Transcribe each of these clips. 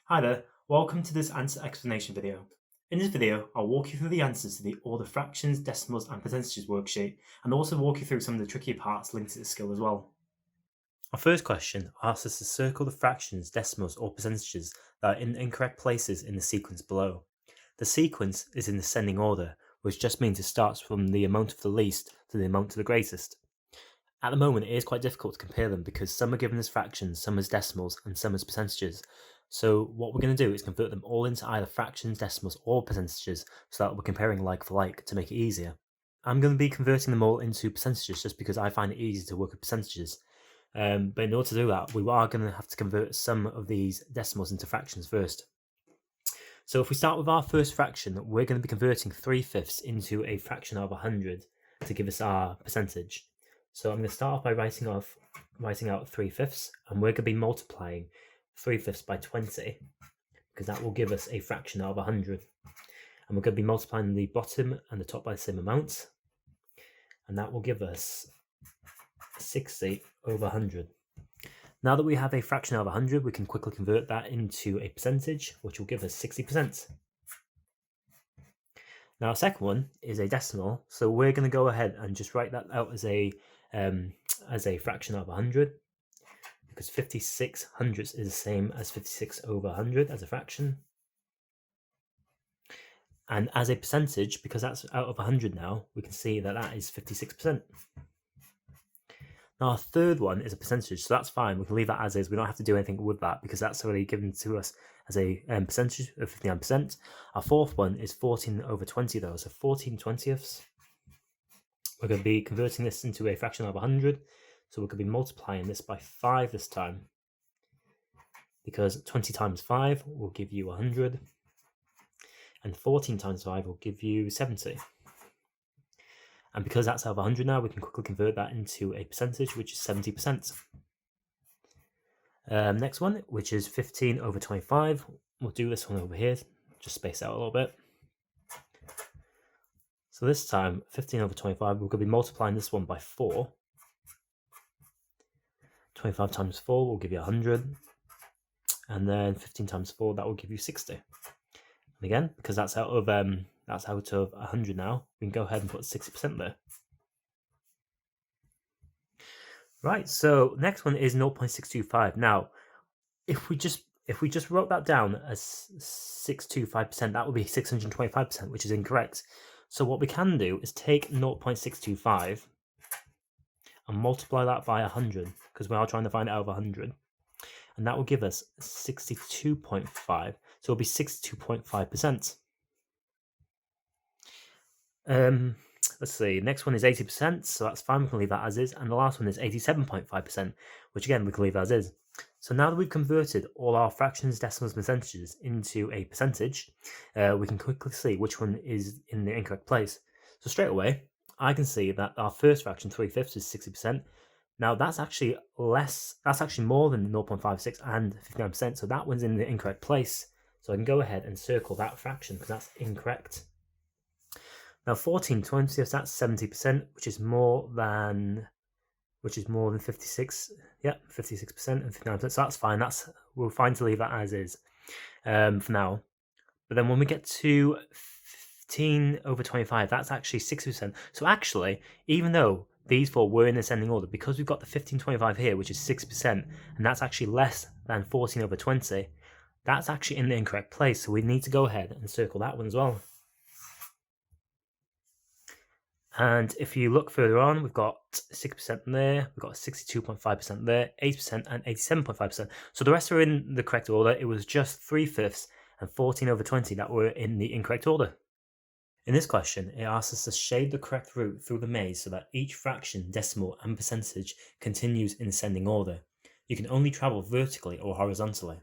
Hi there, welcome to this answer explanation video. In this video, I'll walk you through the answers to the Order Fractions, Decimals and Percentages worksheet, and also walk you through some of the tricky parts linked to this skill as well. Our first question asks us to circle the fractions, decimals or percentages that are in incorrect places in the sequence below. The sequence is in descending order, which just means it starts from the amount of the least to the amount of the greatest. At the moment, it is quite difficult to compare them because some are given as fractions, some as decimals, and some as percentages. So what we're going to do is convert them all into either fractions, decimals, or percentages so that we're comparing like for like to make it easier. I'm going to be converting them all into percentages just because I find it easy to work with percentages. But in order to do that, we are going to have to convert some of these decimals into fractions first. So if we start with our first fraction, we're going to be converting 3/5 into a fraction of 100 to give us our percentage. So I'm going to start off by writing out 3/5, and we're going to be multiplying 3/5 by 20 because that will give us a fraction of 100. And we're going to be multiplying the bottom and the top by the same amount, and that will give us 60 over 100. Now that we have a fraction of 100, we can quickly convert that into a percentage, which will give us 60%. Now, our second one is a decimal, so we're going to go ahead and just write that out as a fraction of 100, because 56 hundredths is the same as 56 over 100 as a fraction. And as a percentage, because that's out of 100 now, we can see that that is 56%. Now, our third one is a percentage, so that's fine. We can leave that as is. We don't have to do anything with that because that's already given to us as a percentage of 59%. Our fourth one is 14 over 20, though, so 14 20ths. We're going to be converting this into a fraction of 100, so we're going to be multiplying this by 5 this time, because 20 times 5 will give you 100, and 14 times 5 will give you 70. And because that's out of 100 now, we can quickly convert that into a percentage, which is 70%. Next one, which is 15 over 25. We'll do this one over here, just space out a little bit. So this time, 15 over 25, we're going to be multiplying this one by 4. 25 times 4 will give you 100. And then 15 times 4, that will give you 60. And again, because that's out of 100 now, we can go ahead and put 60% there. Right, so next one is 0.625. Now, if we just wrote that down as 625%, that would be 625%, which is incorrect. So what we can do is take 0.625 and multiply that by 100, because we are trying to find out of 100. And that will give us 62.5. So it'll be 62.5%. Let's see, next one is 80%, so that's fine, we can leave that as is. And the last one is 87.5%, which again, we can leave as is. So now that we've converted all our fractions, decimals, percentages into a percentage, we can quickly see which one is in the incorrect place. So straight away, I can see that our first fraction, 3/5, is 60%. Now that's actually more than 0.56 and 59%, so that one's in the incorrect place. So I can go ahead and circle that fraction because that's incorrect. Now 14 20ths, that's 70%, which is more than 56. Yeah, 56% and 59%. So that's fine. We're fine to leave that as is for now. But then when we get to 15 over 25, that's actually 60%. So actually, even though these four were in ascending order, because we've got the 1525 here, which is 6%, and that's actually less than 14 over 20, that's actually in the incorrect place. So we need to go ahead and circle that one as well. And if you look further on, we've got 6% there, we've got 62.5% there, 8% and 87.5%. So the rest are in the correct order. It was just 3/5 and 14 over 20 that were in the incorrect order. In this question, it asks us to shade the correct route through the maze so that each fraction, decimal and percentage continues in ascending order. You can only travel vertically or horizontally.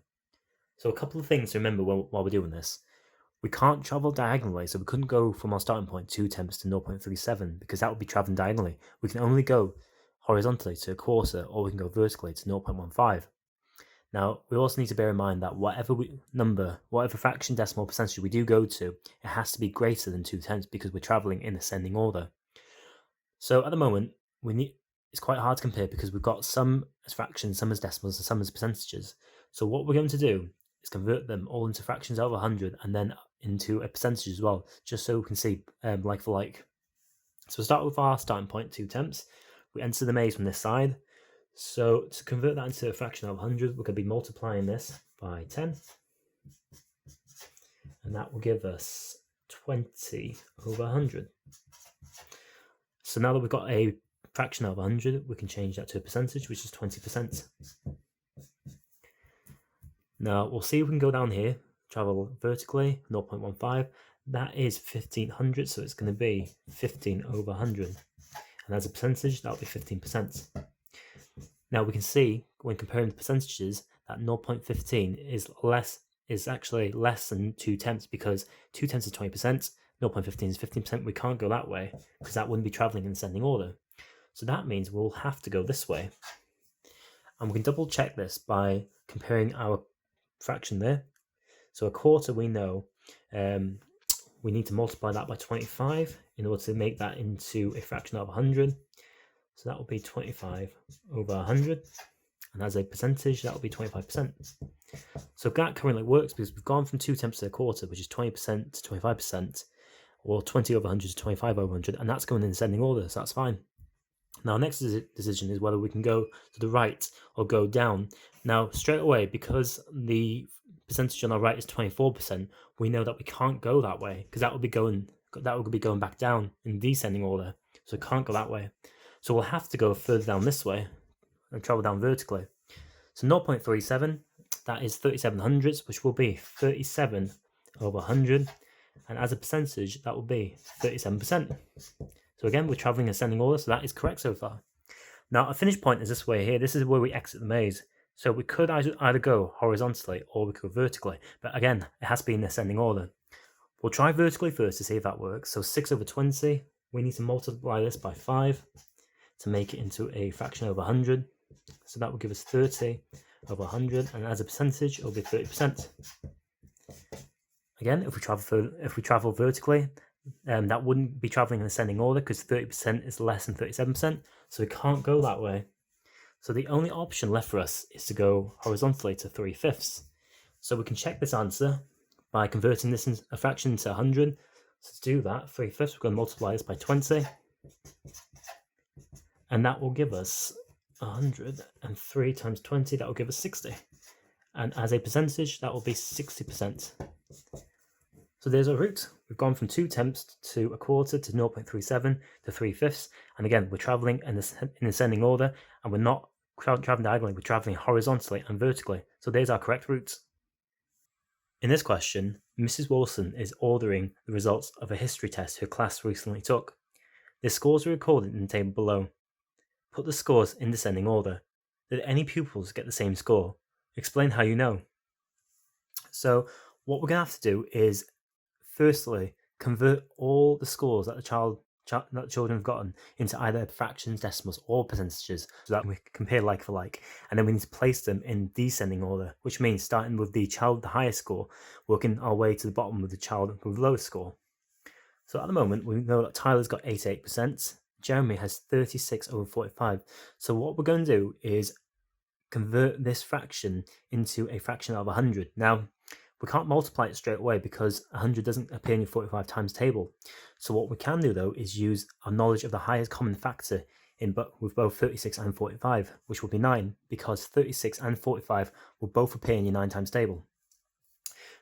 So a couple of things to remember while we're doing this. We can't travel diagonally, so we couldn't go from our starting point 2 tenths to 0.37 because that would be traveling diagonally. We can only go horizontally to a quarter, or we can go vertically to 0.15. Now, we also need to bear in mind that whatever fraction, decimal, percentage we do go to, it has to be greater than 2 tenths because we're traveling in ascending order. So at the moment, it's quite hard to compare because we've got some as fractions, some as decimals, and some as percentages. So what we're going to do is convert them all into fractions over 100 and then into a percentage as well, just so we can see like for like. So we'll start with our starting point, 2/10. We enter the maze from this side. So to convert that into a fraction of 100, we're going to be multiplying this by 10. And that will give us 20 over 100. So now that we've got a fraction of 100, we can change that to a percentage, which is 20%. Now we'll see if we can go down here, travel vertically, 0.15. That is 1500, so it's going to be 15 over 100. And as a percentage, that'll be 15%. Now we can see when comparing the percentages that 0.15 is actually less than 2/10, because 2/10 is 20%, 0.15 is 15%. We can't go that way because that wouldn't be traveling in descending order. So that means we'll have to go this way. And we can double check this by comparing our fraction there. So a quarter, we know we need to multiply that by 25 in order to make that into a fraction of 100. So that will be 25 over 100. And as a percentage, that will be 25%. So that currently works because we've gone from 2/10 to a quarter, which is 20% to 25%, or 20 over 100 to 25 over 100, and that's going in descending order, so that's fine. Now, next decision is whether we can go to the right or go down. Now, straight away, because the percentage on our right is 24%, we know that we can't go that way because that would be going back down in descending order. So we can't go that way. So we'll have to go further down this way and travel down vertically. So 0.37, that is 37 hundredths, which will be 37 over 100. And as a percentage, that will be 37%. So again, we're traveling in ascending order, so that is correct so far. Now, a finish point is this way here. This is where we exit the maze. So we could either go horizontally or we could go vertically. But again, it has to be in ascending order. We'll try vertically first to see if that works. So 6 over 20, we need to multiply this by 5 to make it into a fraction over 100. So that will give us 30 over 100. And as a percentage, it'll be 30%. Again, if we travel vertically, that wouldn't be traveling in ascending order because 30% is less than 37%, so we can't go that way. So the only option left for us is to go horizontally to 3/5. So we can check this answer by converting this into a fraction to 100. So to do that, 3/5, we're going to multiply this by 20, and that will give us 100, and 3 times 20, that will give us 60. And as a percentage, that will be 60%. So there's our route. We've gone from 2/10 to a quarter to 0.37 to 3/5. And again, we're traveling in ascending order, and we're not traveling diagonally, we're traveling horizontally and vertically. So there's our correct route. In this question, Mrs. Wilson is ordering the results of a history test her class recently took. The scores are recorded in the table below. Put the scores in descending order. Did any pupils get the same score? Explain how you know. So what we're going to have to do is firstly convert all the scores that the children have gotten into either fractions, decimals, or percentages, so that we can compare like for like. And then we need to place them in descending order, which means starting with the child with the highest score, working our way to the bottom with the child with the lowest score. So at the moment, we know that Tyler's got 88%, Jeremy has 36 over 45. So what we're going to do is convert this fraction into a fraction of 100. Now, we can't multiply it straight away because 100 doesn't appear in your 45 times table. So what we can do though is use our knowledge of the highest common factor with both 36 and 45, which will be 9, because 36 and 45 will both appear in your 9 times table.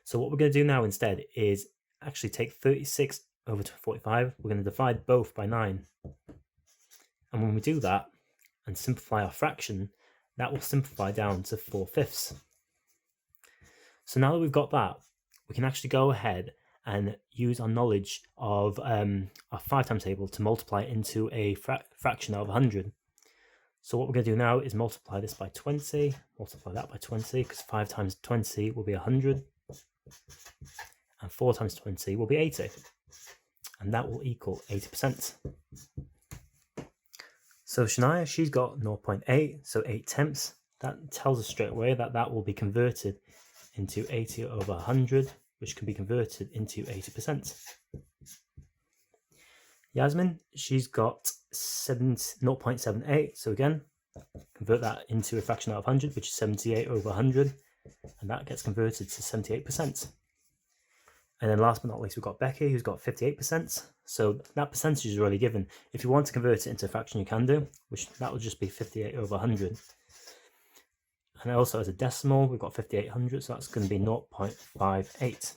So what we're going to do now instead is actually take 36 over 45. We're going to divide both by 9. And when we do that and simplify our fraction, that will simplify down to 4/5. So now that we've got that, we can actually go ahead and use our knowledge of our 5 times table to multiply it into a fraction of 100. So what we're going to do now is multiply this by 20, multiply that by 20, because 5 times 20 will be 100, and 4 times 20 will be 80, and that will equal 80%. So Shania, she's got 0.8, so 8/10. That tells us straight away that that will be converted into 80 over 100, which can be converted into 80%. Yasmin, she's got 0.78, so again, convert that into a fraction out of 100, which is 78 over 100. and that gets converted to 78%. And then last but not least, we've got Becky, who's got 58%. So that percentage is already given. If you want to convert it into a fraction, you can do, which that would just be 58 over 100. And also as a decimal, we've got 5800, so that's going to be 0.58.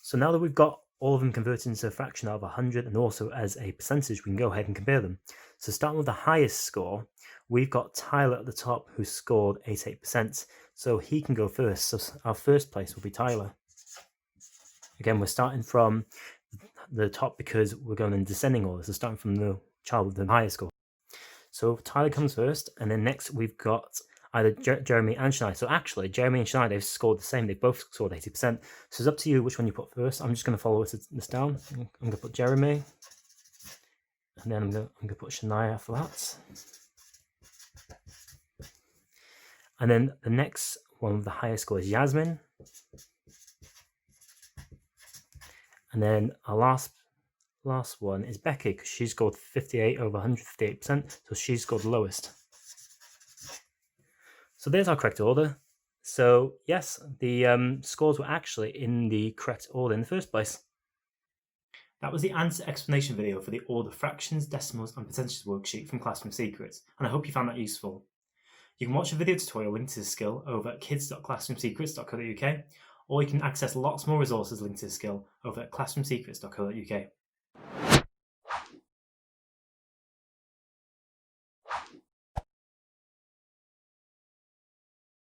So now that we've got all of them converted into a fraction out of 100 and also as a percentage, we can go ahead and compare them. So starting with the highest score, we've got Tyler at the top, who scored 88%. So he can go first. So our first place will be Tyler. Again, we're starting from the top because we're going in descending order. So starting from the child with the highest score. So Tyler comes first, and then next we've got either Jeremy and Shania. So actually, Jeremy and Shania, they've scored the same. They both scored 80%. So it's up to you which one you put first. I'm just going to follow this down. I'm going to put Jeremy, and then I'm going to put Shania after that. And then the next one with the highest score is Yasmin. And then our last one is Becky, because she scored 58 over 158%, so she scored the lowest. So there's our correct order. So yes, the scores were actually in the correct order in the first place. That was the answer explanation video for the Order Fractions, Decimals and Percentages worksheet from Classroom Secrets, and I hope you found that useful. You can watch a video tutorial linked to the skill over at kids.classroomsecrets.co.uk, or you can access lots more resources linked to the skill over at classroomsecrets.co.uk.